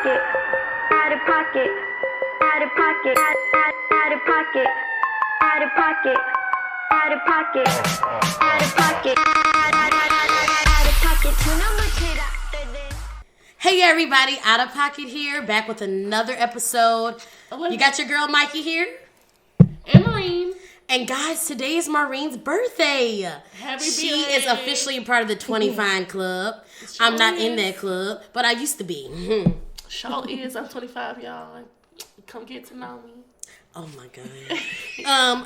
pocket, out of pocket, out of pocket, out of pocket, out of pocket, out of pocket, out of pocket, out of pocket. Hey everybody, Out of Pocket here, back with another episode. You got your girl Mykie here. And Maurine. And guys, today is Maurine's birthday. She is officially a part of the 25 club. I'm not in that club, but I used to be. Sure is. I'm 25, y'all. Come get to know me. Oh my god.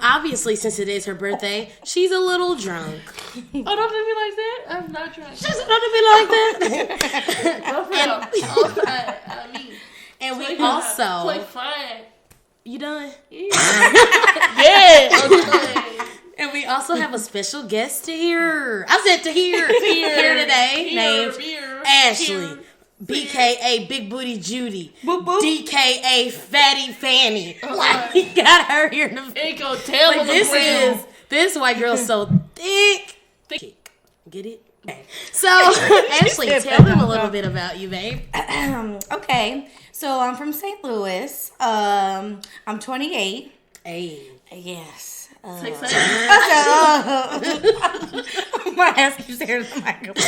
Obviously, since it is her birthday, she's a little drunk. Oh, don't do me like that. I'm not drunk. She's don't do me like that. And we also. Play fine. You done? Yeah. Yeah. And we also have a special guest to hear. I said to hear today. Named Ashley. BKA Big Booty Judy. Boop, boop. DKA Fatty Fanny. Like, we got her here in the Ain't gonna tell like, this white girl's so thick. Get it? Okay. So, Ashley, tell them a little bit about you, babe. Okay. So, I'm from St. Louis. I'm 28. Hey. Yes. My ass keeps hearing the microphone.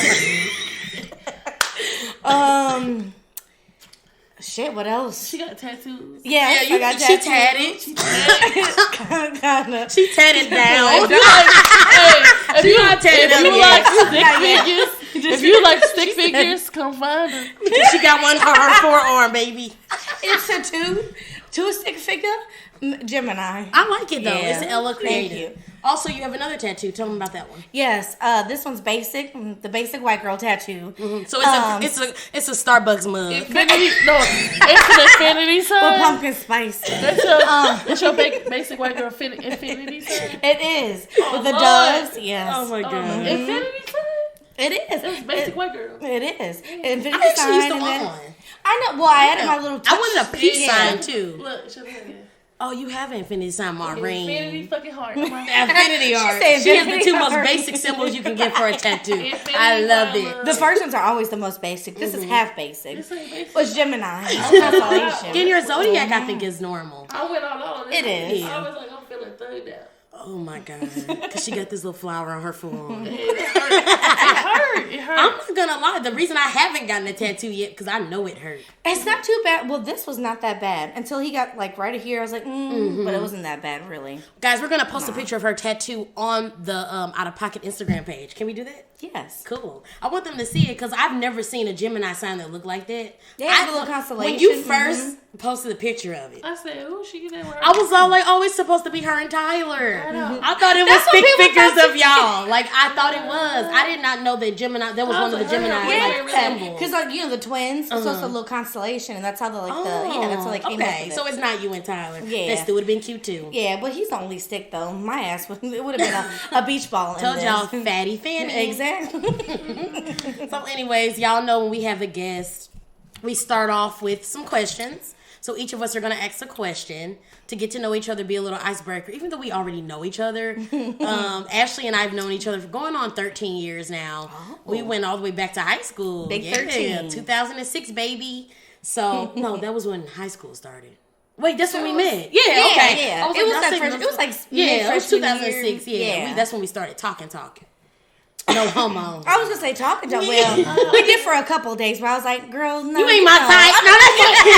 Shit, what else? She got tattoos. Yeah, I got tattoos. She tatted. She tatted down. If you like stick figures, come find her. She got one for her forearm, baby. It's a two stick figure Gemini. I like it though. Yeah. It's Ella creative. Thank you. Also, you have another tattoo. Tell them about that one. Yes, this one's basic, the basic white girl tattoo. Mm-hmm. So it's a Starbucks mug. Infinity sign. With pumpkin spice. That's your basic white girl infinity sign. It is with the doves. Yes. Oh my god. Infinity sign. It is. That's basic white girl. It is. Infinity I actually sign. used to And want then, one. I know. Well, I added my little. I wanted a peace sign too. Look, show me again. Oh, you have an infinity sign, Maurine. Infinity fucking heart. Infinity heart. She has the two most basic symbols you can get for a tattoo. I love it. The first ones are always the most basic. This is half basic. This ain't basic. It's Gemini. Constellation. Getting your zodiac, I think, is normal. I went all on It is. I was like, I'm feeling thugged out. Oh my god. Because she got this little flower on her forearm. It hurt. I'm not gonna lie. The reason I haven't gotten a tattoo yet, because I know it hurt. It's not too bad. Well, this was not that bad until he got like right here. I was like, but it wasn't that bad, really. Guys, we're gonna post a picture of her tattoo on the Out of Pocket Instagram page. Can we do that? Yes. Cool. I want them to see it because I've never seen a Gemini sign that looked like that. Yeah, the little constellation. When you first posted a picture of it, I said, "Ooh, she get that right." I was all like, "Oh, it's supposed to be her and Tyler." I thought it was That's what stick people figures thought of y'all. Like I thought it was. I did not know that Gemini. That was one of the Gemini like symbols. Because like the twins, it's also a little constellation, and that's how that's how they came up with it. So it's not you and Tyler. Yeah. That still would have been cute too. Yeah, but he's the only stick though. My ass would have been a beach ball. Told y'all, Fatty Fanny. Exactly. So anyways, y'all know when we have a guest, we start off with some questions. So each of us are going to ask a question to get to know each other, be a little icebreaker, even though we already know each other. Ashley and I have known each other for going on 13 years now. Oh. We went all the way back to high school. Big 13. 2006, baby. So, no, that was when high school started. Wait, that's when we met. Yeah, okay. Yeah. It was like it was 2006. Yeah. That's when we started talking. No homo. I was gonna say talking. Well, we did for a couple of days, but I was like, "Girl, no, you ain't my type."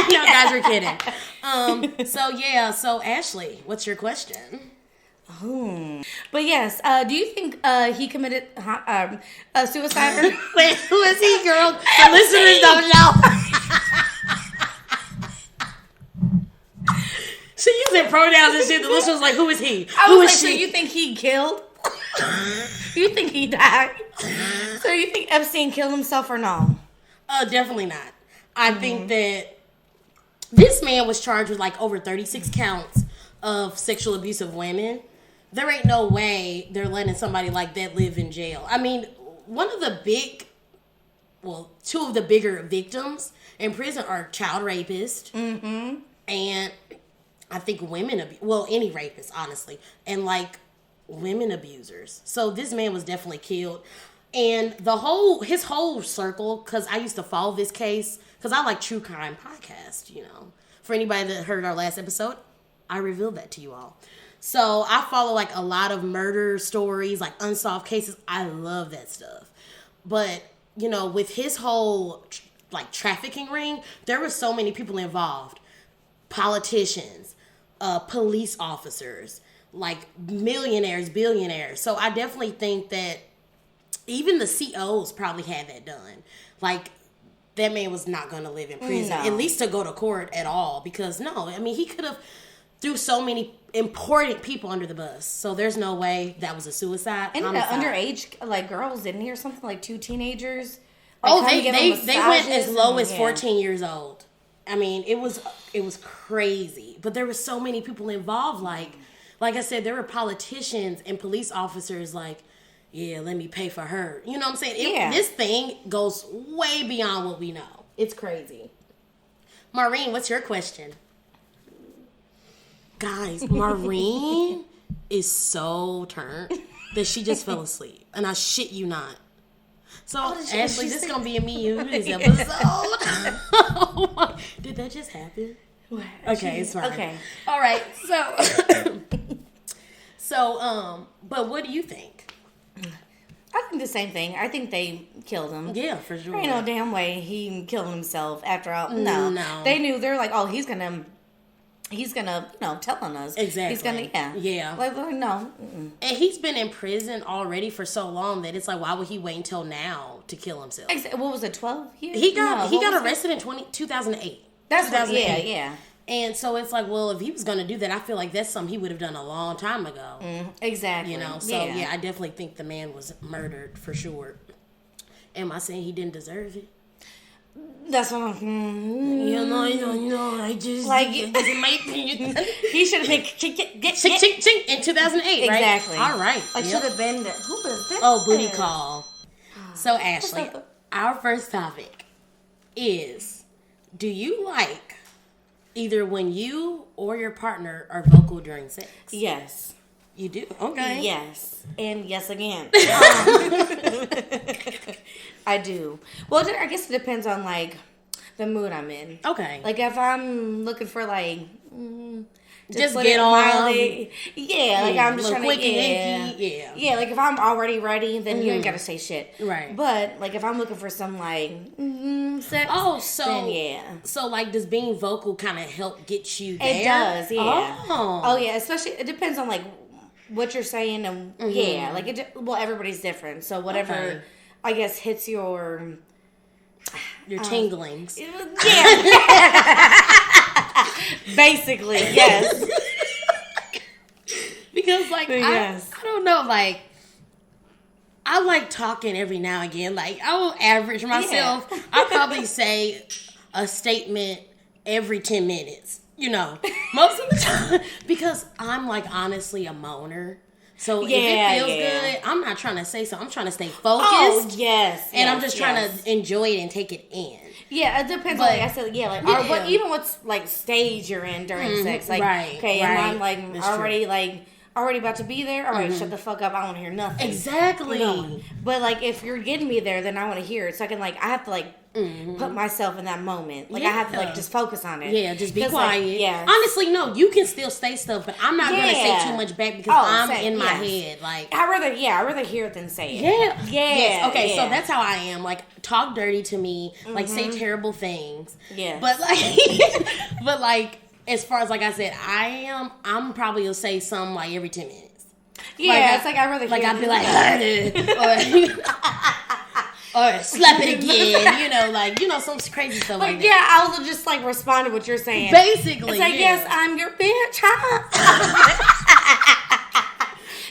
No, guys, we're kidding. So Ashley, what's your question? But yes, do you think he committed suicide? Wait, who is he, girl? The listeners don't know. She using pronouns and shit. The listeners like, who is he? Who is she? So you think he killed? You think he died? So you think Epstein killed himself or no? Definitely not. I think that this man was charged with like over 36 counts of sexual abuse of women. There ain't no way they're letting somebody like that live in jail. I mean, two of the bigger victims in prison are child rapists and I think any rapist, honestly, and like women abusers. So this man was definitely killed. And his whole circle, because I used to follow this case, because I like true crime podcasts, you know. For anybody that heard our last episode, I revealed that to you all. So I follow like a lot of murder stories, like unsolved cases. I love that stuff. But, you know, with his whole like trafficking ring, there were so many people involved. Politicians, police officers, like millionaires, billionaires. So I definitely think that even the COs probably had that done. Like, that man was not going to live in prison, at least to go to court at all. Because, no, I mean, he could have threw so many important people under the bus. So there's no way that was a suicide. And underage, like, girls, didn't he, or something? Like, 2 teenagers? Like, oh, they went as low as 14 years old. I mean, it was crazy. But there were so many people involved. Like I said, there were politicians and police officers like, yeah, let me pay for her. You know what I'm saying? This thing goes way beyond what we know. It's crazy. Maurine, what's your question? Guys, Maurine is so turned that she just fell asleep. And I shit you not. So, Ashley, this is going to be a me and you this episode. Did that just happen? What? Okay, it's fine. Okay. All right. So, but what do you think? I think the same thing. I think they killed him. Yeah, for sure. There ain't no damn way he killed himself after all. No. They knew. They're like, oh, he's gonna, you know, tell on us. Exactly. He's gonna, yeah. Like, no. And he's been in prison already for so long that it's like, why would he wait until now to kill himself? What was it, 12 years? He got arrested in 2008. That's 2008. Yeah. And so it's like, well, if he was going to do that, I feel like that's something he would have done a long time ago. Exactly. You know, so yeah, I definitely think the man was murdered for sure. Am I saying he didn't deserve it? That's what I'm. You know, I just like that's in my opinion. He should have been ching in 2008, right? Exactly. All right. Like should have been. Who was that? Oh, booty call. So Ashley, our first topic is: do you like either when you or your partner are vocal during sex? Yes. You do? Okay. Yes. And yes again. I do. Well, I guess it depends on, like, the mood I'm in. Okay. Like, if I'm looking for, like... just get on. Like, I'm just trying to... Yeah, like, if I'm already ready, then you ain't got to say shit. Right. But, like, if I'm looking for some, like, sex, then yeah. So, like, does being vocal kind of help get you there? It does, yeah. Oh, yeah, especially... It depends on, like, what you're saying and... Yeah, like, everybody's different. So, whatever... Okay. I guess hits your tinglings. Yeah. Basically, yes. Because like I don't know, like I like talking every now and again. Like I will average myself. Yeah. I'll probably say a statement every 10 minutes. You know, most of the time because I'm like honestly a moaner. So if it feels good, I'm not trying to say so. I'm trying to stay focused. Oh, yes. And I'm just trying to enjoy it and take it in. Yeah, it depends on, like I said, or even what's, like, stage you're in during sex. Like, okay, and I'm, like, already about to be there. All right, shut the fuck up. I don't want to hear nothing. Exactly. You know? But, like, if you're getting me there, then I want to hear it. So I can, like, I have to, like, put myself in that moment. Like, I have to, like, just focus on it. Yeah, just be quiet. Like, honestly, no, you can still say stuff, but I'm not going to say too much back because I'm in my head. Like, I'd rather hear it than say it. Yeah. Yes. Okay, so that's how I am. Like, talk dirty to me. Like, say terrible things. Yeah. But, like, as far as, like I said, I'm probably going to say something, like, every 10 minutes. Yeah, like, it's like I'd rather hear it. I'd be like, or slap it again, some crazy stuff like that. Yeah, I will just, like, respond to what you're saying. Basically, it's like, yes, I'm your bitch,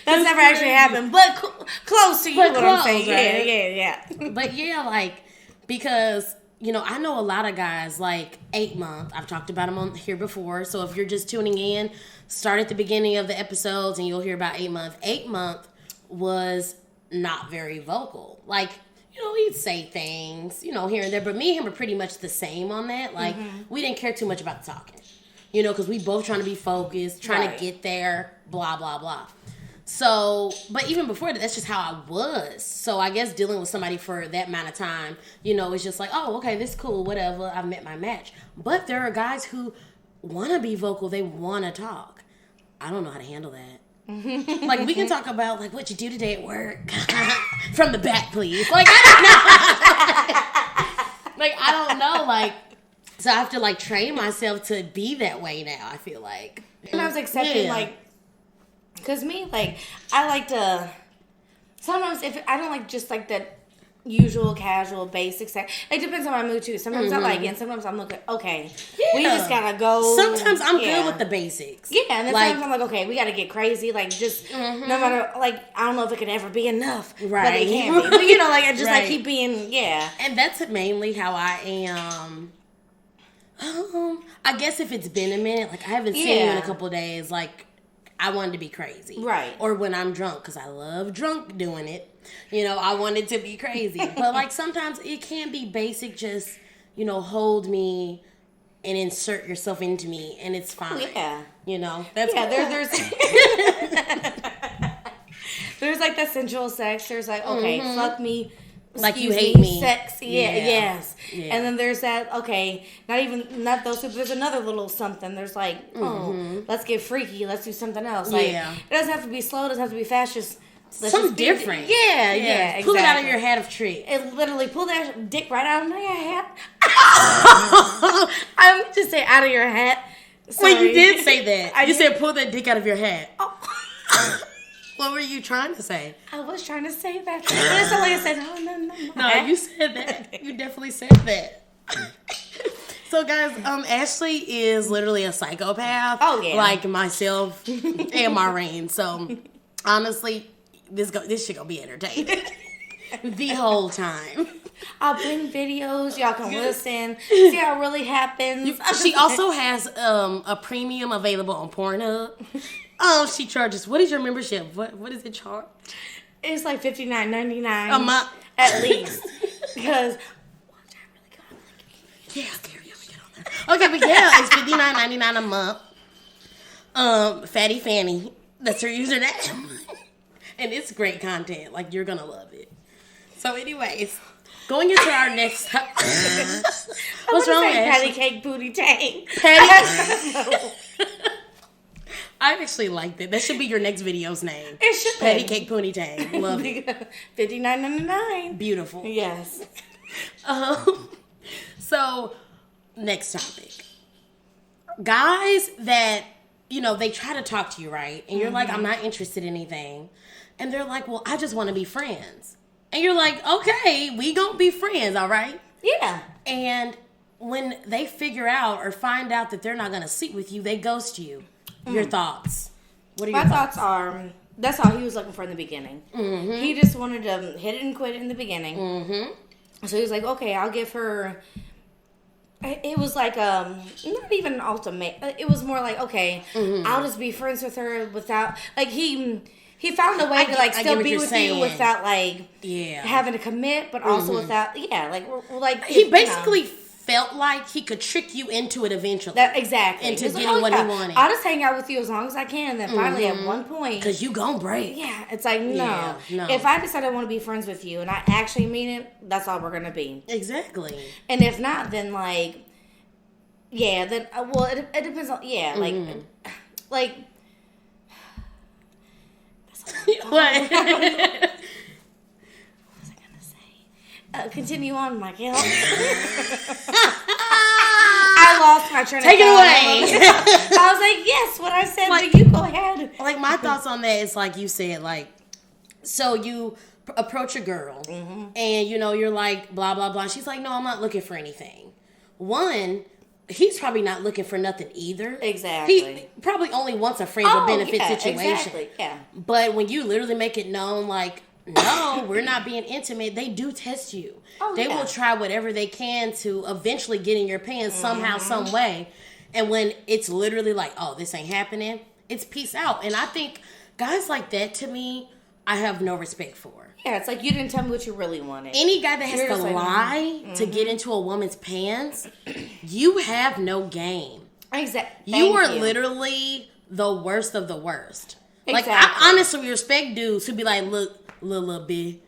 That's never actually happened, but close to you, what I'm saying. Right? Yeah. But, yeah, like, because, I know a lot of guys, like, 8 month. I've talked about them on here before, so if you're just tuning in, start at the beginning of the episodes, and you'll hear about 8 month. 8 month was not very vocal. Like, he'd say things, here and there. But me and him are pretty much the same on that. Like, we didn't care too much about the talking. Because we both trying to be focused, trying to get there, blah, blah, blah. So, but even before that, that's just how I was. So I guess dealing with somebody for that amount of time, you know, it's just like, oh, okay, this is cool, whatever. I've met my match. But there are guys who want to be vocal. They want to talk. I don't know how to handle that. Like, we can talk about, like, what you do today at work. From the back, please. Like, I don't know. Like, I don't know. Like, so I have to, like, train myself to be that way now, I feel like. And I was accepting, like, because me, like, I like to, sometimes if I don't like just, like, that usual, casual, basic sex. It depends on my mood, too. Sometimes I like it, and sometimes I'm looking, okay, we just gotta go. Sometimes I'm good with the basics. Yeah, and then sometimes I'm like, okay, we gotta get crazy. Like, just, no matter, like, I don't know if it could ever be enough. Right. But it can be. But, you know, like, I just, like, keep being, And that's mainly how I am. I guess if it's been a minute, like, I haven't seen you in a couple of days, like, I wanted to be crazy. Right. Or when I'm drunk, because I love drunk doing it. You know, I wanted to be crazy. But, like, sometimes it can be basic, just, you know, hold me and insert yourself into me, and it's fine. Yeah. You know? That's cool. There's there's, like, the sensual sex. There's, like, okay, fuck me. Like, you hate me. Sexy. Yes. Yeah. And then there's that, okay, not those two, but there's another little something. There's, like, let's get freaky. Let's do something else. Like, it doesn't have to be slow. It doesn't have to be fast. Just something different. Exactly. Pull it out of your hat of tricks. It literally pull that dick right out of my hat. I'm just say out of your hat. Sorry. Wait, you did say that. You said pull that dick out of your hat. Oh. What were you trying to say? I was trying to say that. But it's not like I said, no. No, you said that. You definitely said that. So, guys, Ashley is literally a psychopath. Oh, yeah. Like myself and Maurine. So, honestly, this shit gonna be entertaining. The whole time. I'll bring videos. Y'all can listen. See how it really happens. She also has a premium available on Pornhub. She charges. What is your membership? What is it charge? It's like $59.99 a month at least. Because Gary, get on there. Okay, but it's $59.99 a month. Fatty Fanny, that's her username, and it's great content. Like, you're gonna love it. So, anyways, going into our next. What's wrong with Patty Cake Booty Tang? I actually like that. That should be your next video's name. It should be. Patty Cake Poonie Tang. Love it. $59.99. Beautiful. Yes. So, next topic. Guys that, you know, they try to talk to you, right? And you're like, I'm not interested in anything. And they're like, well, I just want to be friends. And you're like, okay, we gonna be friends, all right? Yeah. And when they figure out or find out that they're not gonna sleep with you, they ghost you. Your thoughts? What are your thoughts? My thoughts are, that's all he was looking for in the begining. He just wanted to hit it and quit it in the beginning. So he was like, okay, I'll give her. It was like not even an ultimate. It was more like, okay, I'll just be friends with her without, like, he found a way to, like, still be with you without, like, having to commit, but also without, like he basically felt like he could trick you into it eventually. Exactly. Into getting what he wanted. I'll just hang out with you as long as I can, and then finally at one point, because you gonna break. Yeah, it's like, no. If I decide I want to be friends with you and I actually mean it, that's all we're gonna be. Exactly. And if not, then, like, it depends on, like what? Continue on, Mykie. I lost my train of thought. Take it away. I was like, yes, what I said, but you go ahead. Like, my thoughts on that is, like you said, like, so you approach a girl, and, you know, you're like, blah, blah, blah. She's like, no, I'm not looking for anything. One, he's probably not looking for nothing either. Exactly. He probably only wants a friends with benefit situation. Exactly. Yeah. But when you literally make it known, like, no, we're not being intimate, they do test you. They will try whatever they can to eventually get in your pants somehow, some way. And when it's literally like, oh, this ain't happening, it's peace out. And I think guys like that, to me, I have no respect for. Yeah, it's like you didn't tell me what you really wanted. Any guy that has to lie to get into a woman's pants, you have no game. Exactly. You are literally the worst of the worst. Like, I honestly respect dudes who be like, look, little bitch,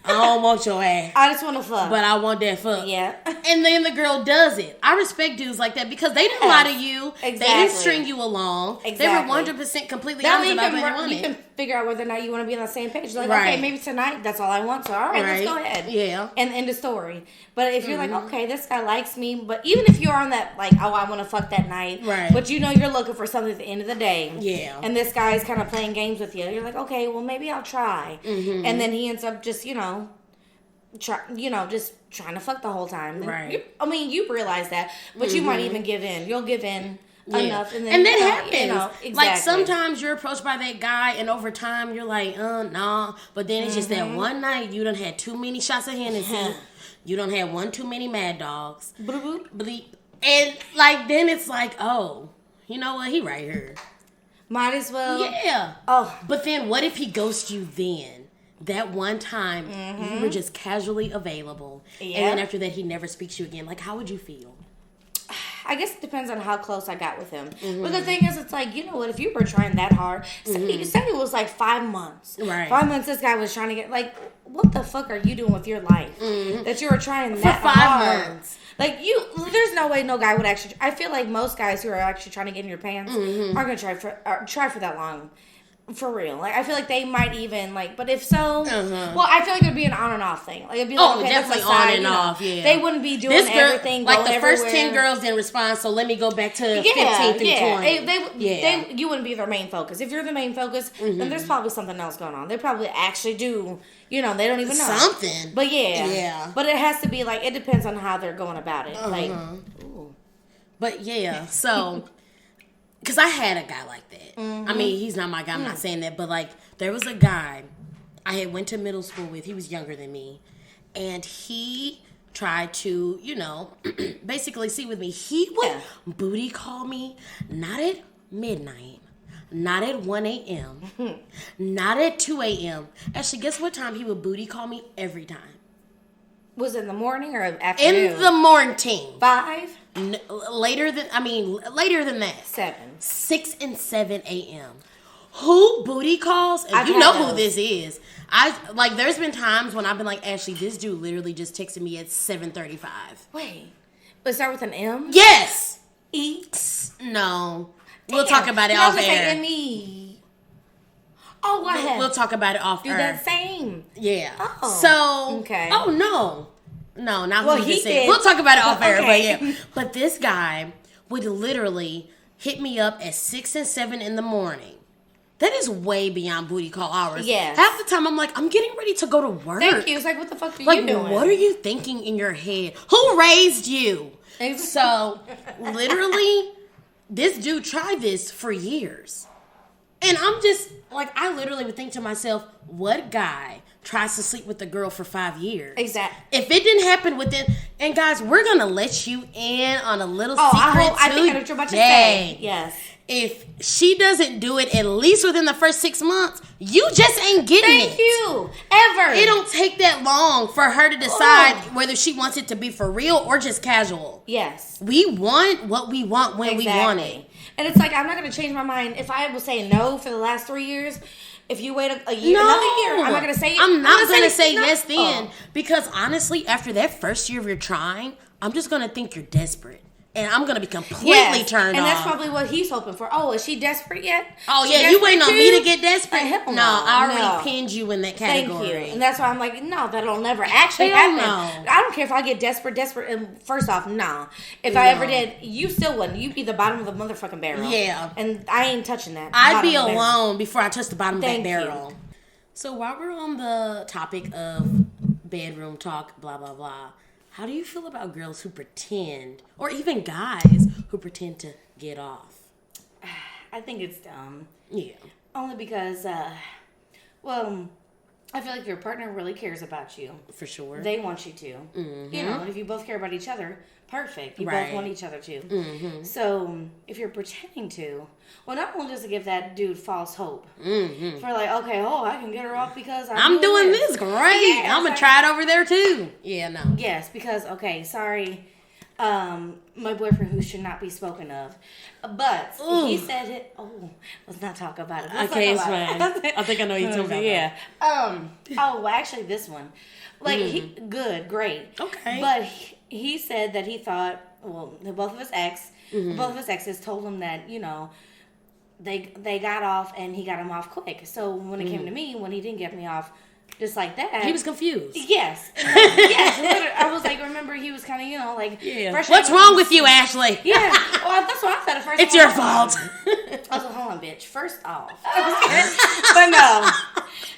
I don't want your ass. I just want to fuck. But I want that fuck. Yeah. And then the girl does it. I respect dudes like that because they didn't lie to you. Exactly. They didn't string you along. Exactly. They were 100% completely honest about what you wanted. You can figure out whether or not you want to be on the same page. Like, Right. okay, maybe tonight, that's all I want. So, all right, let's go ahead. Yeah. And end the story. But if you're like, okay, this guy likes me. But even if you're on that, like, oh, I want to fuck that night. Right. But you know you're looking for something at the end of the day. Yeah. And this guy's kind of playing games with you. You're like, okay, well, maybe I'll try. And then he ends up just, just trying to fuck the whole time. Right. You realize that, but you might even give in. You'll give in enough, and that happens. Exactly. Like sometimes you're approached by that guy, and over time you're like, nah. But then it's just that one night you done had too many shots of Hennessy. You done had one too many Mad Dogs. Bleep. And like then it's like, oh, you know what? He right here. Might as well. Yeah. Oh. But then what if he ghosts you then? That one time you were just casually available. Yeah. And then after that he never speaks to you again. Like, how would you feel? I guess it depends on how close I got with him. But the thing is, it's like, you know what? If you were trying that hard, say it was like 5 months. Right. 5 months this guy was trying to get, like, what the fuck are you doing with your life? That you were trying for that 5 hard. months. Like, there's no way no guy would actually, I feel like most guys who are actually trying to get in your pants aren't going to try for that long. For real. Like, I feel like they might even, like, but if so, well, I feel like it would be an on and off thing. Like, it'd be like, okay, definitely that's a side, on and off, yeah. They wouldn't be doing everything, like, going the first everywhere. 10 girls didn't respond, so let me go back to 15 through 20. You wouldn't be their main focus. If you're the main focus, then there's probably something else going on. They probably actually do, they don't even know. Something. But yeah. But it has to be, like, it depends on how they're going about it. Like, ooh. But yeah, so... Because I had a guy like that. I mean, he's not my guy. I'm not saying that. But, like, there was a guy I had went to middle school with. He was younger than me. And he tried to, basically see with me. He would booty call me not at midnight, not at 1 a.m., not at 2 a.m. Actually, guess what time he would booty call me every time? Was it in the morning or afternoon? In the morning. 5? Later than that. 7. 6 and 7 a.m. Who booty calls? And you know who this is. There's been times when I've been like, Ashley, this dude literally just texted me at 7:35. Wait. Was that with an M? Yes. E? No. We'll talk about it off air. M-E. Oh, go ahead. We'll talk about it off air. Do that same. Yeah. Oh. So. Okay. Oh, no. No, not well, what he just said. did. We'll talk about it off air, Okay. but yeah. But this guy would literally hit me up at 6 and 7 in the morning. That is way beyond booty call hours. Yes. Half the time I'm like, I'm getting ready to go to work. Thank you. It's like, what the fuck are you doing? What are you thinking in your head? Who raised you? Exactly. So, literally, this dude tried this for years. And I'm just, like, I literally would think to myself, what guy tries to sleep with a girl for 5 years? Exactly. If it didn't happen within, and guys, we're going to let you in on a little secret I think I know what you're about to say. Yes. If she doesn't do it at least within the first 6 months, you just ain't getting it. Thank you. Ever. It don't take that long for her to decide whether she wants it to be for real or just casual. Yes. We want what we want when we want it. And it's like, I'm not going to change my mind. If I will say no for the last 3 years, if you wait a year, another year, I'm not going to say it. I'm not going to say no. yes then. Because honestly, after that first year of your trying, I'm just going to think you're desperate. And I'm going to be completely turned off. And that's probably what he's hoping for. Oh, is she desperate yet? Oh, yeah, you waiting on me to get desperate? Hell no, I already pinned you in that category. Thank you. And that's why I'm like, no, that'll never actually happen. No. I don't care if I get desperate. And first off, nah. If I ever did, you still wouldn't. You'd be the bottom of the motherfucking barrel. Yeah. And I ain't touching that. I'd be alone before I touch the bottom of that barrel. You. So while we're on the topic of bedroom talk, blah, blah, blah, how do you feel about girls who pretend, or even guys who pretend to get off? I think it's dumb. Yeah. Only because, I feel like your partner really cares about you. For sure. They want you to. Mm-hmm. And if you both care about each other, perfect. You right. both want each other to. Mm-hmm. So, if you're pretending to, not only does it give that dude false hope. Mm-hmm. For like, okay, I can get her off because I'm doing this. Great. Yeah, I'm going to try it over there too. Yeah, no. Yes, because, okay, sorry. my boyfriend who should not be spoken of. But he said it. Oh, let's not talk about it. Okay, it's fine. I think I know you're talking about. Yeah. Well, actually, this one. Like, great. Okay. But he said that he thought, well, both of his exes told him that, you know, they got off and he got him off quick. So when it came to me, when he didn't get me off just like that. He was confused. Yes. Yes. I was like, remember, he was kind of, you know, like. Yeah. What's wrong with you, Ashley? Yeah. Well, that's what I said at first. It's your fault. I was like, hold on, bitch. First off. But no.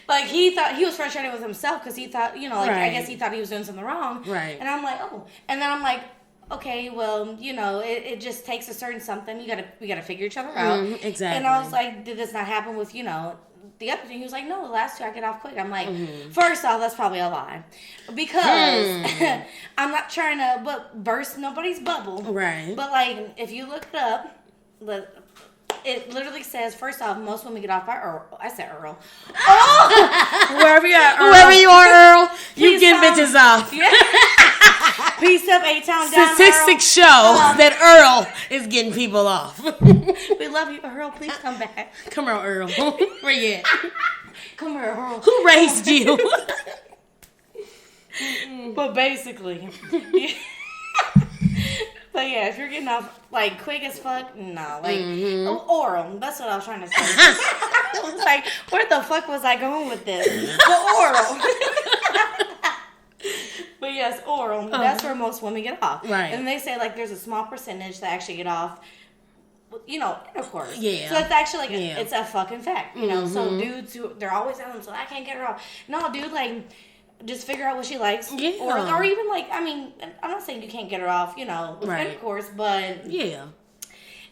Like, he thought, he was frustrated with himself because he thought, you know, like, I guess he thought he was doing something wrong. Right. And I'm like, oh. And then I'm like, okay, well, you know, it just takes a certain something. We gotta figure each other out. Exactly. And I was like, did this not happen with, you know, the other thing? He was like, no, the last two I get off quick. I'm like, first off, that's probably a lie. Because I'm not trying to burst nobody's bubble. Right. But, like, if you look it up, it literally says, first off, most women get off by Earl. I said Earl. Oh! Wherever you are, Earl. Whoever you are, Earl, you get bitches off. Yeah. Peace up, A-Town down, Statistics show that Earl is getting people off. We love you, Earl. Please come back. Come on, Earl. Where you at? Come here, Earl. Who raised you? But basically, but yeah, if you're getting off like quick as fuck, no, like oral. That's what I was trying to say. I was like, where the fuck was I going with this? But oral. But yes, oral. That's where most women get off. Right. And they say like there's a small percentage that actually get off. You know, intercourse. Yeah. So it's actually like it's a fucking fact. You know, so dudes who they're always telling them, so I can't get her off. No, dude, like. Just figure out what she likes. Yeah. Or even like, I mean, I'm not saying you can't get her off, you know, with intercourse, but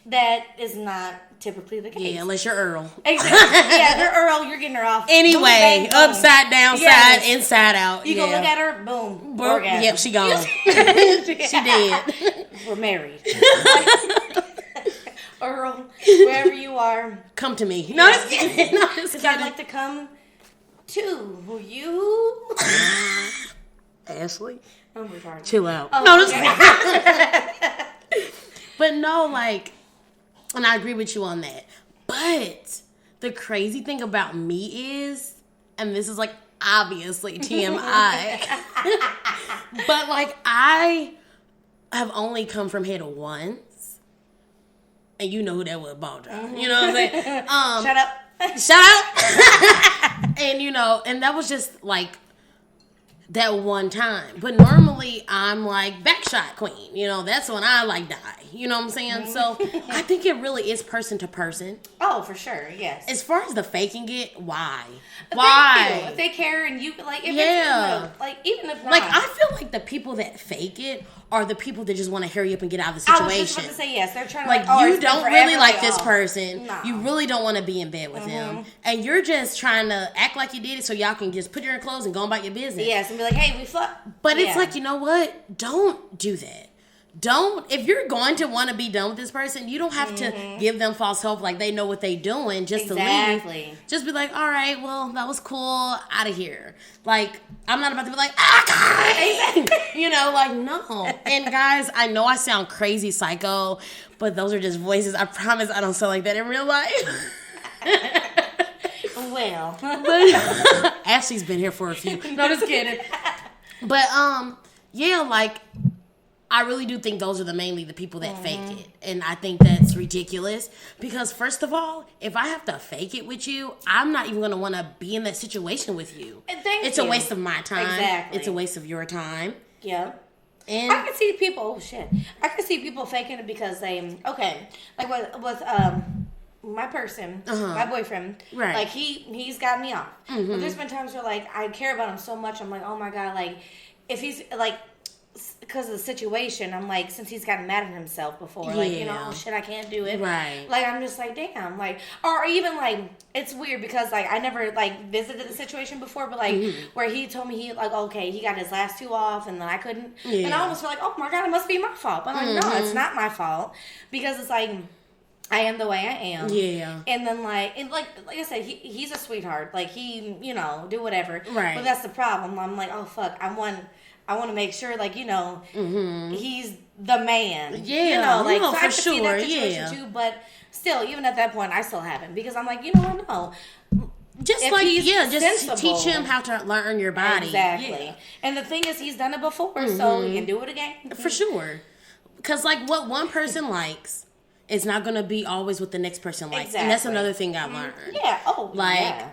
that is not typically the case. Yeah, unless you're Earl. Exactly. Yeah, you're Earl, you're getting her off. Anyway, upside, downside, inside out. You go look at her, boom, orgasm. Yep, she gone. She dead. We're married. Earl, wherever you are. Come to me. No, just kidding. No, just kidding. I'd like to come to you. Ashley? I'm retarded. Chill out. Oh, no, but no, like, and I agree with you on that. But the crazy thing about me is, and this is like obviously TMI, but like I have only come from head once, and you know who that was, Baldra. You know what I'm saying? Shut up. Shout out. And you know, and that was just like that one time. But normally I'm like backshot queen. You know, that's when I like die. You know what I'm saying? So I think it really is person to person. Oh, for sure, yes. As far as the faking it, why? If they care and you like, if it's, like even if not, like I feel like the people that fake it are the people that just want to hurry up and get out of the situation. I was just about to say yes. They're trying to like you don't really like this person. No. You really don't want to be in bed with him, and you're just trying to act like you did it so y'all can just put your clothes and go about your business. Yes, and be like, hey, we fuck. But it's like, you know what? Don't do that. If you're going to want to be done with this person, you don't have to give them false hope like they know what they doing just to leave. Just be like, all right, well, that was cool, out of here. Like, I'm not about to be like, you know, like, no. And guys, I know I sound crazy psycho, but those are just voices. I promise I don't sound like that in real life. Well. But Ashley's been here for a few. No, just kidding. But, yeah, like, I really do think those are mainly the people that fake it. And I think that's ridiculous. Because first of all, if I have to fake it with you, I'm not even going to want to be in that situation with you. It's a waste of my time. Exactly. It's a waste of your time. Yeah. And I can see people, I can see people faking it because they, like with my person, my boyfriend, right? Like he's got me off. But there's been times where like I care about him so much. I'm like, oh my god, like if he's like, because of the situation, I'm like, since he's gotten mad at himself before, like, you know, oh shit, I can't do it. Right. Like, I'm just like, damn. Like, or even like, it's weird because like, I never like visited the situation before, but like, where he told me he got his last two off and then I couldn't. Yeah. And I almost feel like, oh my god, it must be my fault. But I'm like, no, it's not my fault. Because it's like, I am the way I am. Yeah. And then like I said, he's a sweetheart. Like he, you know, do whatever. Right. But that's the problem. I'm like, oh fuck, I want to make sure, like, he's the man. Yeah, like, no, so I for can see that sure, situation yeah. too, but still, even at that point, I still haven't, because I'm like, no. Just If like, he's just sensible. teach him how to learn your body. Exactly. Yeah. And the thing is, he's done it before, so he can do it again. For sure. Because, like, what one person likes is not going to be always what the next person likes. Exactly. And that's another thing I learned. Yeah. Oh, Like, yeah.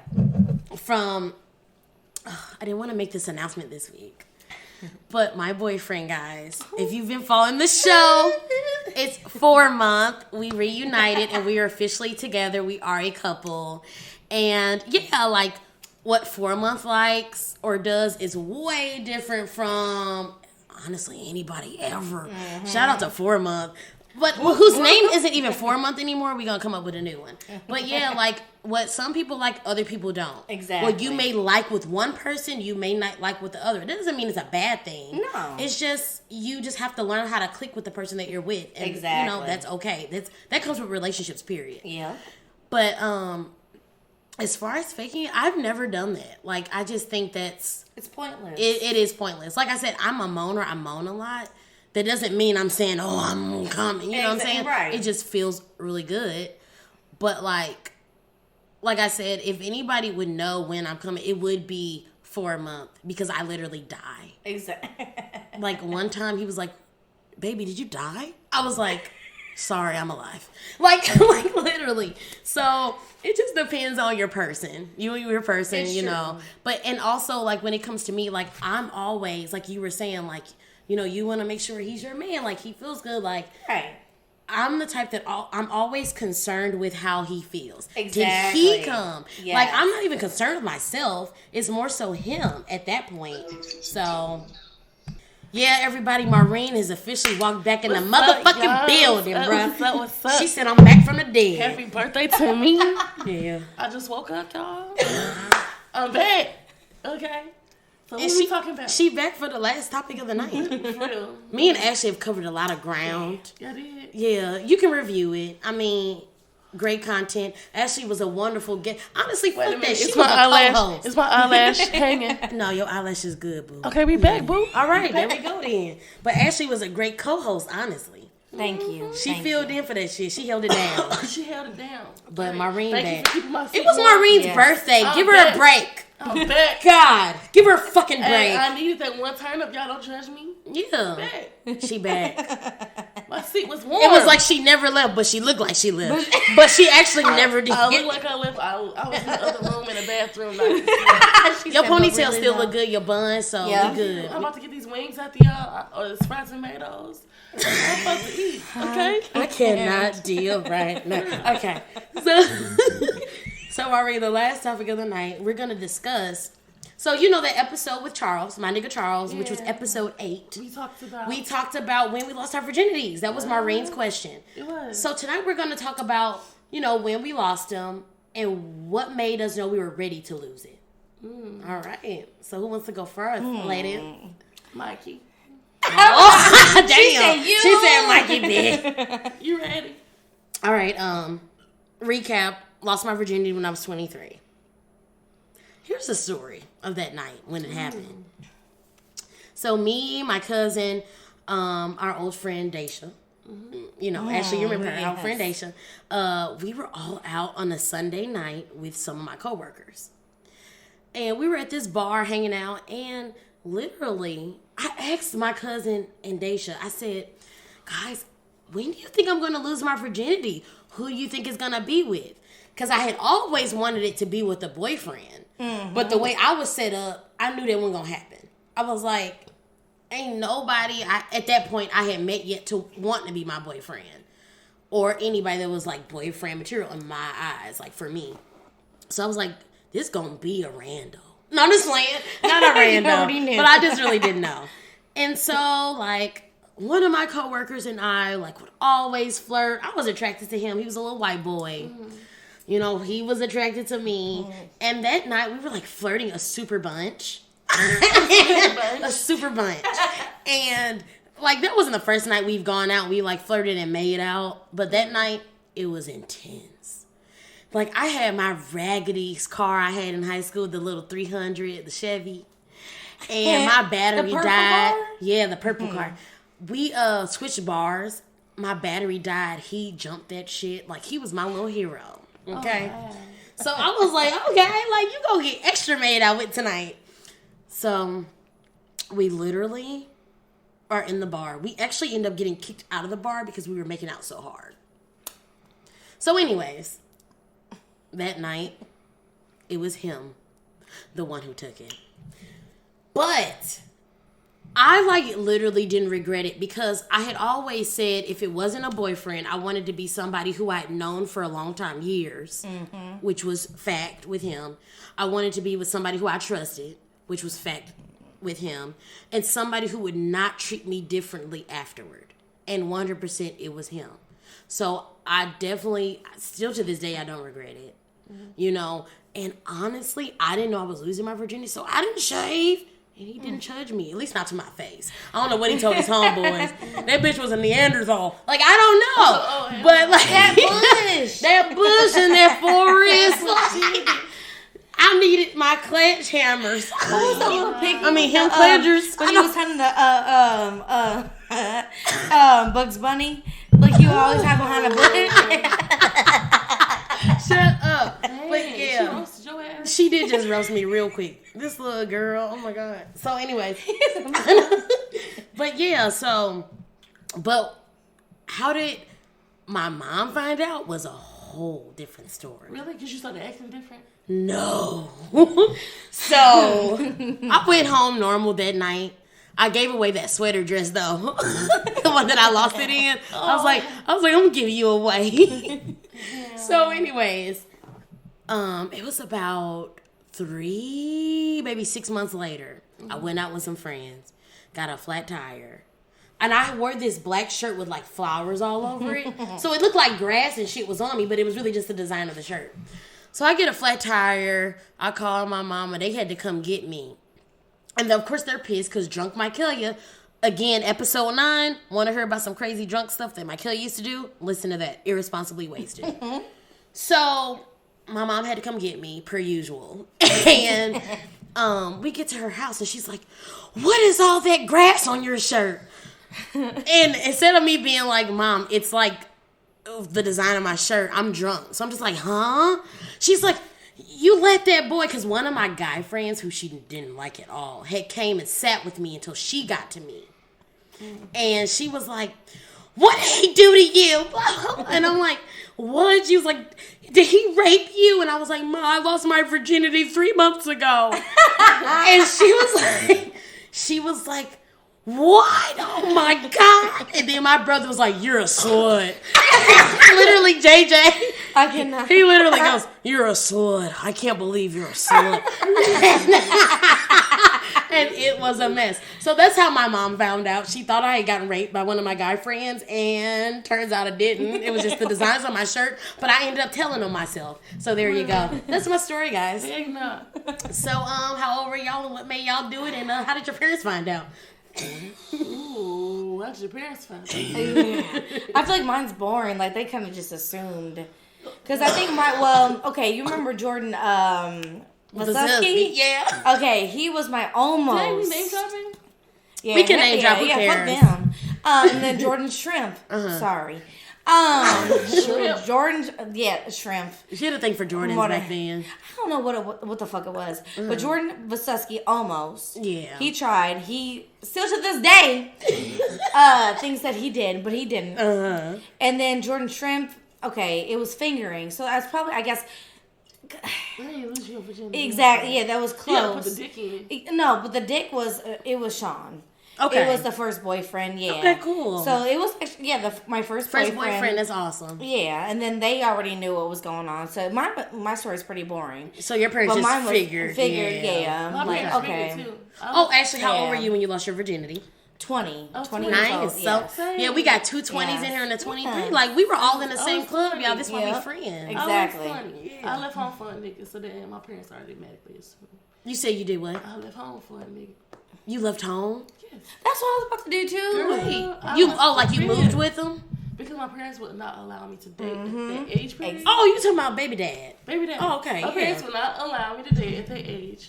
I didn't want to make this announcement this week. But my boyfriend, guys, if you've been following the show, it's 4 months. We reunited and we are officially together. We are a couple. And yeah, like what 4 month likes or does is way different from honestly anybody ever. Shout out to 4 month. But whose name isn't even 4 month anymore, we're gonna come up with a new one. But yeah, like what some people like, other people don't. Exactly. What you may like with one person, you may not like with the other. It doesn't mean it's a bad thing. No. It's just you just have to learn how to click with the person that you're with. And Exactly. that's okay. That comes with relationships, period. Yeah. But as far as faking it, I've never done that. Like I just think it's pointless. It is pointless. Like I said, I'm a moaner. I moan a lot. That doesn't mean I'm saying, oh, I'm coming. You know what I'm saying? Right. It just feels really good. But like I said, if anybody would know when I'm coming, it would be 4 months because I literally die. Exactly. Like one time he was like, baby, did you die? I was like, sorry, I'm alive. Like literally. So it just depends on your person. You and your person, It's you true. know. But and also like when it comes to me, like I'm always like you were saying, like, you know, you want to make sure he's your man, like he feels good, like Right. I'm the type that I'm always concerned with how he feels. Exactly. Did he come? Yes. Like I'm not even concerned with myself. It's more so him at that point. So yeah, everybody, Maurine has officially walked back in the motherfucking building, bruh. What's up? What's up? She said I'm back from the dead. Happy birthday to me. Yeah. I just woke up, y'all. I'm back. Okay. So what And are we talking about? She back for the last topic of the night. For real. Me and Ashley have covered a lot of ground. Yeah, I did. Yeah, you can review it. I mean, great content. Ashley was a wonderful guest. Honestly, Wait a fuck minute. that. She It's was my a eyelash. co-host. It's my eyelash hanging. No, your eyelash is good, boo. Okay, we back, boo. All right, there we go then. But Ashley was a great co-host, honestly. Thank you. She Thank filled in for that shit. She held it down. She held it down. But Maurine Thank you back. for keeping my feet It was warm. Maurine's Yes. birthday. I'm Give her back. a break. I'm back. God, give her a fucking break. Hey, I needed that one turn up. Y'all don't judge me. Yeah, Back. she back. My seat was warm. It was like she never left, but she looked like she left. But she actually never did. I looked like I left. I was in the other room in the bathroom. Your said, ponytail "No, really still not." look good. Your bun, so Yeah. we good. I'm about to get these wings out to y'all, or the fried tomatoes. I'm about to eat. Okay. I cannot deal right now. Okay, so Maureen, the last topic of the night, we're gonna discuss. So you know that episode with Charles, my nigga Charles, which was Yeah. episode 8. We We talked about when we lost our virginities. That was Maureen's question. It was. So tonight we're gonna talk about, you know, when we lost them and what made us know we were ready to lose it. All right. So who wants to go first, lady? Mykie. Oh, damn. said you. She said Mykie big. You ready? All right. Recap. Lost my virginity when I was 23. Here's the story of that night when it happened. So me, my cousin, our old friend Daisha. You know, actually, you remember her, our friend Daisha. We were all out on a Sunday night with some of my coworkers. And we were at this bar hanging out, and literally, I asked my cousin and Daisha, I said, guys, when do you think I'm going to lose my virginity? Who do you think it's going to be with? Because I had always wanted it to be with a boyfriend. But the way I was set up, I knew that wasn't going to happen. I was like, ain't nobody at that point I had met yet to want to be my boyfriend. Or anybody that was like boyfriend material in my eyes, like for me. So I was like, this gonna be a rando. No, I'm just playing. Not a rando. already knew. But I just really didn't know. And so, like, one of my coworkers and I, like, would always flirt. I was attracted to him. He was a little white boy. You know, he was attracted to me. And that night, we were, like, flirting a super bunch. A super bunch. And, like, that wasn't the first night we've gone out. We, like, flirted and made out. But that night, it was intense. Like, I had my raggedy car I had in high school, the little 300, the Chevy. and my battery purple died. car? Yeah, the purple car. We switched bars. My battery died. He jumped that shit like he was my little hero. Okay. So I was like, okay, like you gonna get extra made out with tonight. So we literally are in the bar. We actually end up getting kicked out of the bar because we were making out so hard. So anyways, that night, it was him, the one who took it. But I like literally didn't regret it because I had always said if it wasn't a boyfriend, I wanted to be somebody who I had known for a long time, years, which was fact with him. I wanted to be with somebody who I trusted, which was fact with him, and somebody who would not treat me differently afterward. And 100% it was him. So I definitely, still to this day, I don't regret it. You know, and honestly, I didn't know I was losing my virginity, so I didn't shave. And he didn't judge me, at least not to my face. I don't know what he told his homeboys. That bitch was a Neanderthal. Like, I don't know. But, like, That bush. that bush and that forest. Like, I needed my clench hammers. What was the little pig? Him clenchers. When he was hunting the Bugs Bunny, like you always have behind a bush. Shut up. But, yeah. She roasted your ass. She did just roast me real quick. This little girl, oh my God. So anyways. But yeah, but how did my mom find out was a whole different story. Really? Because you started acting different? No. So I went home normal that night. I gave away that sweater dress though. The one that I lost it in. I was like, I'm gonna give you away. So anyways, it was about 3, maybe 6 months later. I went out with some friends, got a flat tire. And I wore this black shirt with like flowers all over it. So it looked like grass and shit was on me, but it was really just the design of the shirt. So I get a flat tire. I call my mama. They had to come get me. And of course they're pissed because drunk might kill you. Again, episode 9. Want to hear about some crazy drunk stuff that my killer used to do? Listen to that. Irresponsibly wasted. So my mom had to come get me per usual. And we get to her house and she's like, what is all that grass on your shirt? And instead of me being like, Mom, it's like the design of my shirt, I'm drunk. So I'm just like, huh? She's like, you let that boy, because one of my guy friends who she didn't like at all had came and sat with me until she got to me. And she was like, what did he do to you? And I'm like, what? She was like, did he rape you? And I was like, Ma, I lost my virginity 3 months ago. And she was like, what? Oh my God. And then my brother was like, you're a slut. Literally, JJ. I cannot. He literally goes, you're a slut. I can't believe you're a slut. And it was a mess. So that's how my mom found out. She thought I had gotten raped by one of my guy friends, and turns out I didn't. It was just the designs on my shirt, but I ended up telling on myself. So there you go. That's my story, guys. Heck no. So how old were y'all and what made y'all do it, and how did your parents find out? Ooh, how did your parents find out? I feel like mine's boring. Like they kind of just assumed. Because I think you remember Jordan Vasesky? Yeah. Okay, he was my almost. Dang, we name dropping? Yeah, We can name drop who fuck cares. them. And then Jordan Shrimp. Sorry. Jordan, Shrimp. She had a thing for Jordans back then. I don't know what the fuck it was. But Jordan Vasesky almost. Yeah. He tried. He still to this day thinks that he did, but he didn't. And then Jordan Shrimp, okay, it was fingering. So that's probably, I guess. Exactly. Yeah, that was close. Yeah, put the dick in. No, but the dick was it was Sean. Okay. It was the first boyfriend. Yeah. Okay, cool. So it was actually, my first boyfriend. That's awesome. Yeah, and then they already knew what was going on. So my story's pretty boring. So your parents just figured. Yeah. My Like, parents okay. figured too. Oh, actually, how old were you when you lost your virginity? 20. 20 years Nice. old. So Yes. yeah, we got 2 20s in here and a 23. Like we were all in the same club, y'all. This why we Yep. friends. Exactly. I was funny. I left home for a nigga, so then my parents automatically assumed. You said you did what? I left home for a nigga. You left home? Yes. That's what I was about to do too. Girl, Wait. I You was you prepared. moved with them? Because my parents would not allow me to date at that age period. Oh, you talking about baby dad? Baby dad. Oh, okay. My parents would not allow me to date at that age,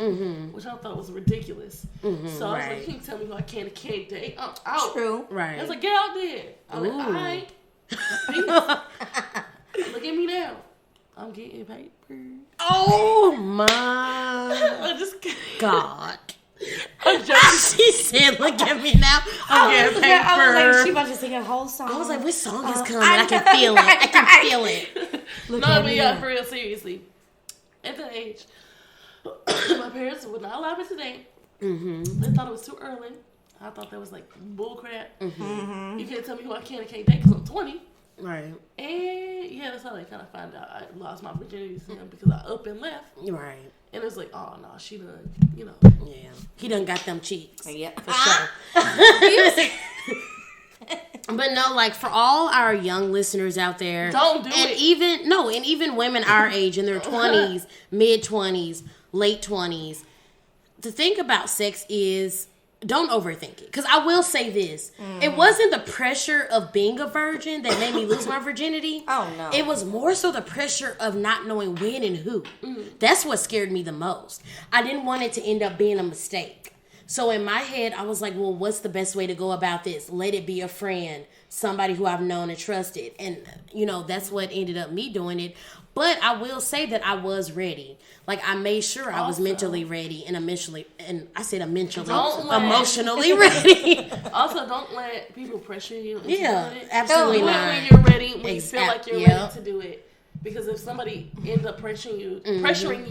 which I thought was ridiculous. So I was like, you can tell me who I can and can't date. I'm out. True. Right. I was like, get out there. I'm like, all right. Peace. Look at me now. I'm getting paper. Oh my I'm just kidding. God. I'm joking. She said, look at me now. I'm getting paper. I was like, she about to sing a whole song. I was like, what song is coming? I can feel it. I can feel it. No, but yeah, for real, seriously. At that age, my parents would not allow me to date. They thought it was too early. I thought that was like bull crap. You can't tell me who I can and can't date because I'm 20. Right. And yeah, that's how they kind of find out I lost my virginity to him because I up and left. Right. And it was like, oh no, she done, you know. Yeah. He done got them cheeks. Yeah. For sure. But no, like for all our young listeners out there, Don't do and it. even women our age in their 20s, mid 20s, late 20s, the thing about sex is don't overthink it. Because I will say this, it wasn't the pressure of being a virgin that made me lose my virginity. Oh, no. It was more so the pressure of not knowing when and who. That's what scared me the most. I didn't want it to end up being a mistake. So in my head, I was like, well, what's the best way to go about this? Let it be a friend, somebody who I've known and trusted. And, you know, that's what ended up me doing it. But I will say that I was ready. Like, I made sure I was mentally ready and emotionally ready. Also, don't let people pressure you into Yeah, doing it. absolutely Do it not. when you're ready, when you feel like you're Yep. ready to do it. Because if somebody ends up pressuring you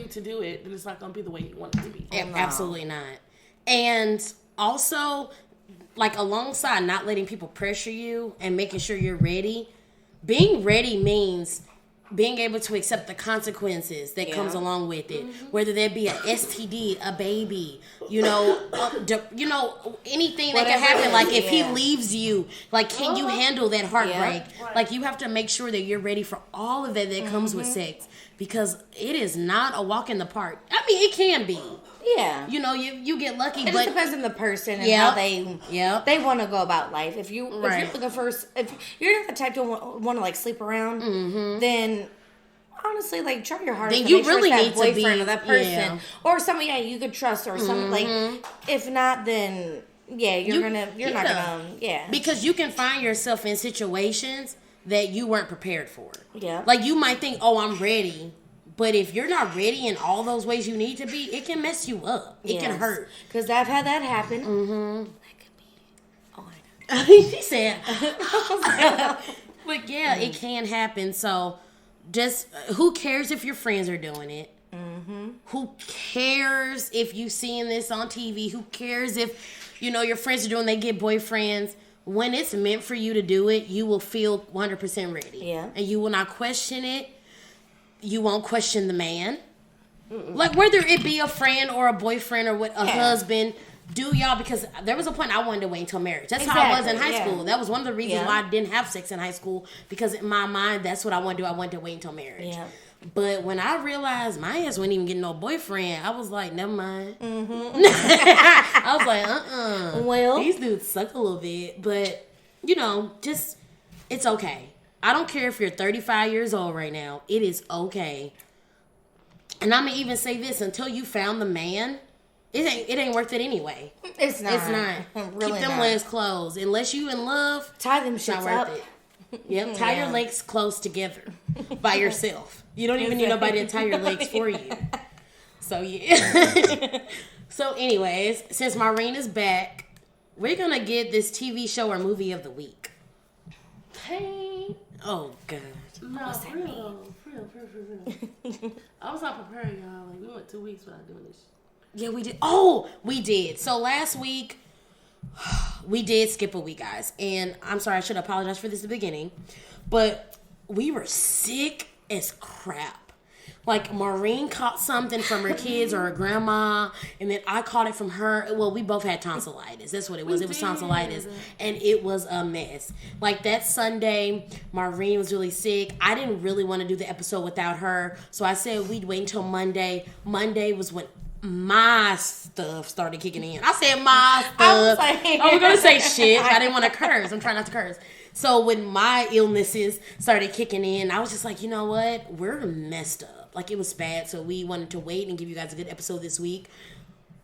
to do it, then it's not going to be the way you want it to be. Absolutely not. And also, like, alongside not letting people pressure you and making sure you're ready, being ready means being able to accept the consequences that comes along with it, whether that be a STD, a baby, anything that can happen. Like if he leaves you, like can you handle that heartbreak? Right. Like you have to make sure that you're ready for all of that comes with sex, because it is not a walk in the park. I mean, it can be. Yeah. You know, you get lucky, It but just depends on the person and how they want to go about life. If you're looking for, if you're not the type to want to like sleep around, then honestly, like try your hardest. Then to you make sure really it's need that to boyfriend be or that person or somebody you could trust or something like. If not, then you're not gonna because you can find yourself in situations that you weren't prepared for. Yeah, like you might think, oh, I'm ready. But if you're not ready in all those ways you need to be, it can mess you up. It can hurt. Because I've had that happen. That could be. Oh, I know. She said. But yeah, it can happen. So just, who cares if your friends are doing it? Who cares if you seeing this on TV? Who cares if, your friends are doing, they get boyfriends? When it's meant for you to do it, you will feel 100% ready. Yeah. And you will not question it. You won't question the man. Like, whether it be a friend or a boyfriend or a husband, do y'all, because there was a point I wanted to wait until marriage. That's how I was in high school. That was one of the reasons why I didn't have sex in high school, because in my mind, that's what I wanted to do. I wanted to wait until marriage. Yeah. But when I realized my ass wasn't even getting no boyfriend, I was like, never mind. I was like, Well, these dudes suck a little bit, but, just, it's okay. I don't care if you're 35 years old right now. It is okay. And I'm going to even say this, until you found the man, it ain't worth it anyway. It's not. It's not. Really Keep them legs closed. Unless you in love, tie them it's not shits worth up. it. Yep, tie your legs close together by yourself. You don't even need nobody to tie your legs for you. So, yeah. So, anyways, since Maurine is back, we're going to get this TV show or movie of the week. Hey. Oh, God. No, for real. I was not preparing y'all. Like, we went 2 weeks without doing this. Yeah, we did. Oh, we did. So last week, we did skip a week, guys. And I'm sorry, I should apologize for this at the beginning. But we were sick as crap. Like, Maurine caught something from her kids or her grandma, and then I caught it from her. Well, we both had tonsillitis. That's what it was. It was tonsillitis. And it was a mess. Like, that Sunday, Maurine was really sick. I didn't really want to do the episode without her. So I said we'd wait until Monday. Monday was when my stuff started kicking in. I said my stuff. I was like, we're going to say shit. I didn't want to curse. I'm trying not to curse. So when my illnesses started kicking in, I was just like, you know what? We're messed up. Like, it was bad. So we wanted to wait and give you guys a good episode this week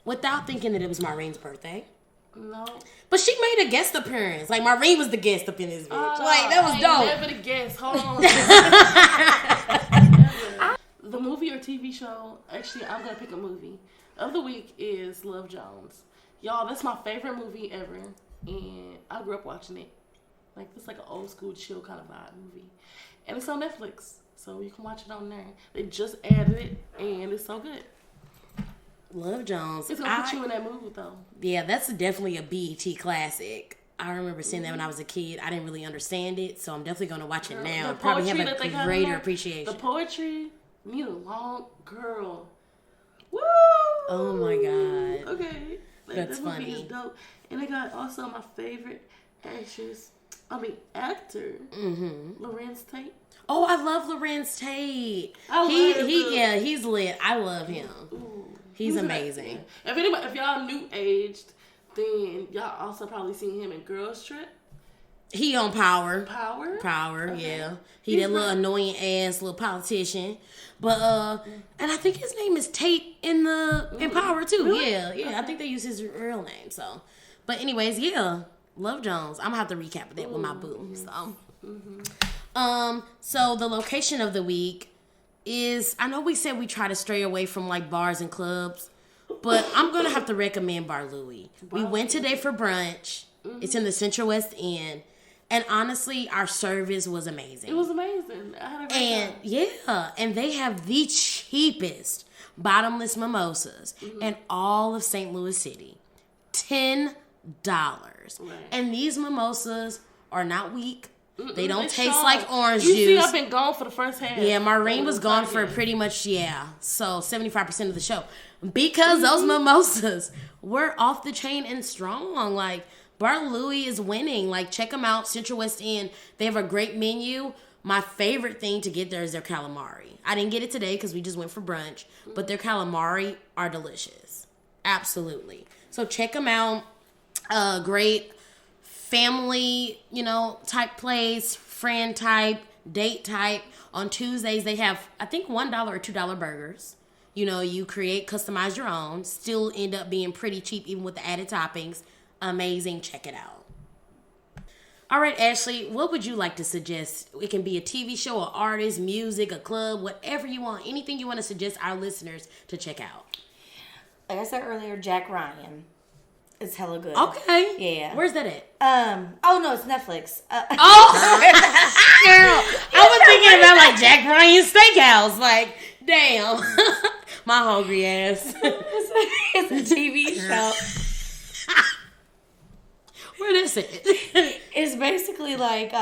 without thinking that it was Maurine's birthday. No. But she made a guest appearance. Like, Maurine was the guest up in this bitch. Like, that was dope. Never the guest. Hold on. The movie or TV show, actually, I'm going to pick a movie. Of the week is Love Jones. Y'all, that's my favorite movie ever. And I grew up watching it. Like, it's like an old school chill kind of vibe movie. And it's on Netflix. So you can watch it on there. They just added it, and it's so good. Love Jones. It's gonna put you in that mood, though. Yeah, that's definitely a BET classic. I remember seeing that when I was a kid. I didn't really understand it, so I'm definitely going to watch it now. Probably have a greater appreciation. The poetry, me a long girl. Woo! Oh my god. Okay. That's that funny. Movie is dope. And they got also my favorite actor. Lorenz Tate. Oh, I love Lorenz Tate. He's lit. I love him. Ooh, he's amazing. Yeah. If y'all new aged, then y'all also probably seen him in Girls Trip. He on Power. Power, okay. Yeah. He's that little annoying ass little politician. But and I think his name is Tate in Power too. Really? Yeah. Okay. I think they use his real name. So, but anyways, yeah. Love Jones. I'm gonna have to recap that with my boo. So, so the location of the week is, I know we said we try to stray away from like bars and clubs, but I'm gonna have to recommend Bar Louie. We went today for brunch. It's in the Central West End. And honestly, our service was amazing. It was amazing. I had a great time. Yeah, and they have the cheapest bottomless mimosas in all of St. Louis City. $10. Right. And these mimosas are not weak. They don't taste like orange juice. You see, I've been gone for the first half. Yeah, Maurine was gone for pretty much, so 75% of the show. Because those mimosas were off the chain and strong. Like, Bar Louie is winning. Like, check them out, Central West End. They have a great menu. My favorite thing to get there is their calamari. I didn't get it today because we just went for brunch. But their calamari are delicious. Absolutely. So check them out. Great family, type place, friend type, date type. On Tuesdays, they have, I think, $1 or $2 burgers. You customize your own. Still end up being pretty cheap even with the added toppings. Amazing. Check it out. All right, Ashley, what would you like to suggest? It can be a TV show, an artist, music, a club, whatever you want. Anything you want to suggest our listeners to check out. Like I said earlier, Jack Ryan. It's hella good. Okay. Yeah. Where's that at? Oh no, it's Netflix. Girl, I was thinking about like Jack Ryan's Steakhouse. Like, damn, my hungry ass. It's a TV show. What is it? It's basically like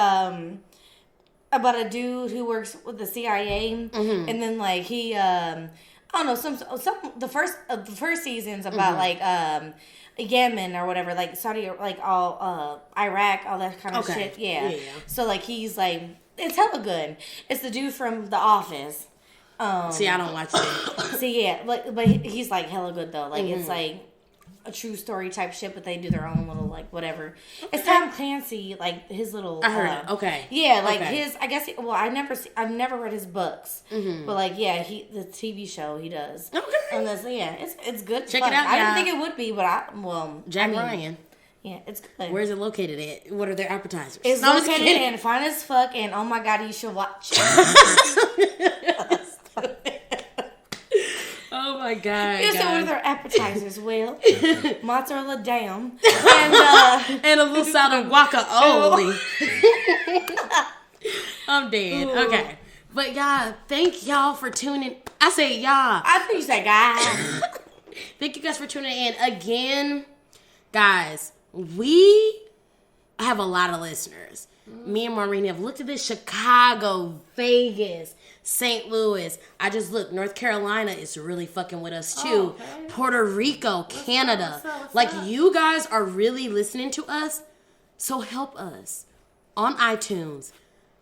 about a dude who works with the CIA, and then like he I don't know, some the first season's about like Yemen or whatever, like Saudi, like all Iraq, all that kind of shit. Yeah. So like he's like, it's hella good. It's the dude from The Office. See, I don't watch it. See, yeah, but he's like hella good though. Like it's like a true story type shit, but they do their own little like whatever. It's Tom Clancy, like his little. I heard it. Okay. Yeah, like his. I guess. I've never read his books, but like the TV show he does. Okay. And it's good. Check it out. I didn't think it would be, but Jack Ryan. Yeah, it's good. Where's it located at? What are their appetizers? It's located in Fine as Fuck, and oh my god, you should watch. Oh my god! Here's what are their appetizers, Will. Mozzarella down, and a little side of guacamole. I'm dead. Ooh. Okay, but y'all, thank y'all for tuning. I say y'all. I think you say guys. Thank you guys for tuning in again, guys. We have a lot of listeners. Me and Maurine have looked at this. Chicago, Vegas, St. Louis. I just looked. North Carolina is really fucking with us too. Okay. Puerto Rico, Canada. What's up? You guys are really listening to us. So help us on iTunes.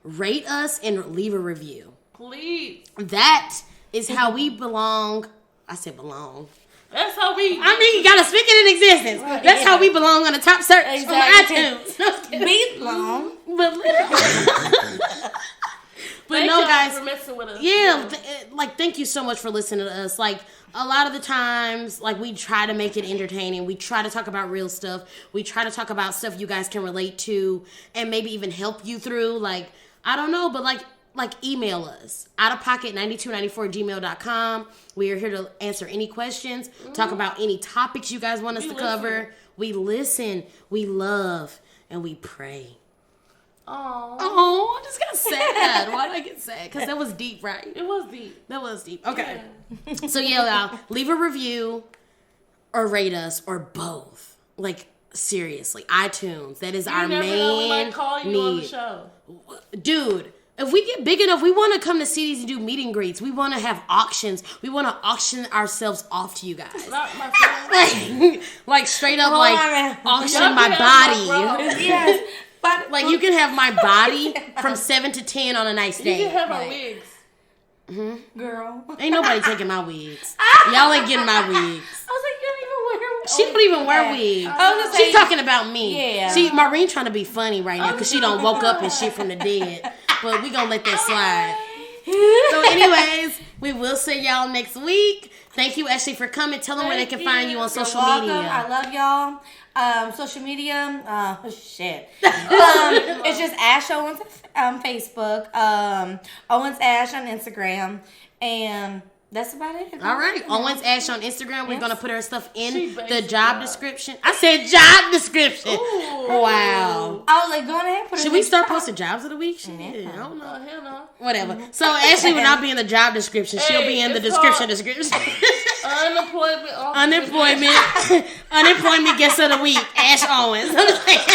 Rate us and leave a review. Please. That is how we belong. I said belong. That's how we. I mean, you gotta speak it in existence. Right, that's how we belong on the top search on iTunes. Belong. But Thank no, y'all guys. for messing with us. Yeah, like thank you so much for listening to us. Like a lot of the times, like we try to make it entertaining. We try to talk about real stuff. We try to talk about stuff you guys can relate to and maybe even help you through. Like I don't know, but like email us outofpocket9294@gmail.com. We are here to answer any questions, talk about any topics you guys want us to cover. We listen, we love, and we pray. Oh, I just got sad. Why did I get sad? Because that was deep, right? It was deep. That was deep. Okay. Yeah. So, yeah, y'all, leave a review or rate us or both. Like, seriously. iTunes. That is our never main know, we might call you need. on the show. Dude, if we get big enough, we want to come to cities and do meet and greets. We want to have auctions. We want to auction ourselves off to you guys. Not my friend. Like, straight up, Hold like, on, man. auction my body. Yes. But Like, you can have my body from 7 to 10 on a nice day. You can have our Like, wigs. girl. ain't nobody taking my wigs. Y'all ain't getting my wigs. I was like, you don't even wear wigs. She don't even wear wigs. I was gonna She's say- talking about me. Yeah. See, Maurine trying to be funny right now because she don't woke up and shit from the dead. But we gonna let that slide. So anyways, we will see y'all next week. Thank you, Ashley, for coming. Tell them where they can find you on social Welcome. media. I love y'all. Social media, shit. It's just Ash Owens Facebook, Owens Ash on Instagram, and that's about it. All right. Owens Ash on Instagram. We're Yes. going to put her stuff in She the basic job job. description. I said job description. Ooh. Wow. I was like, go ahead. Put it Should in we the start top. posting jobs of the week? Shit, I don't know. Oh, hell no. Whatever. So Ashley will not be in the job description. She'll Hey, be in the it's description. Unemployment. Unemployment guest of the week, Ash Owens. I'm just like,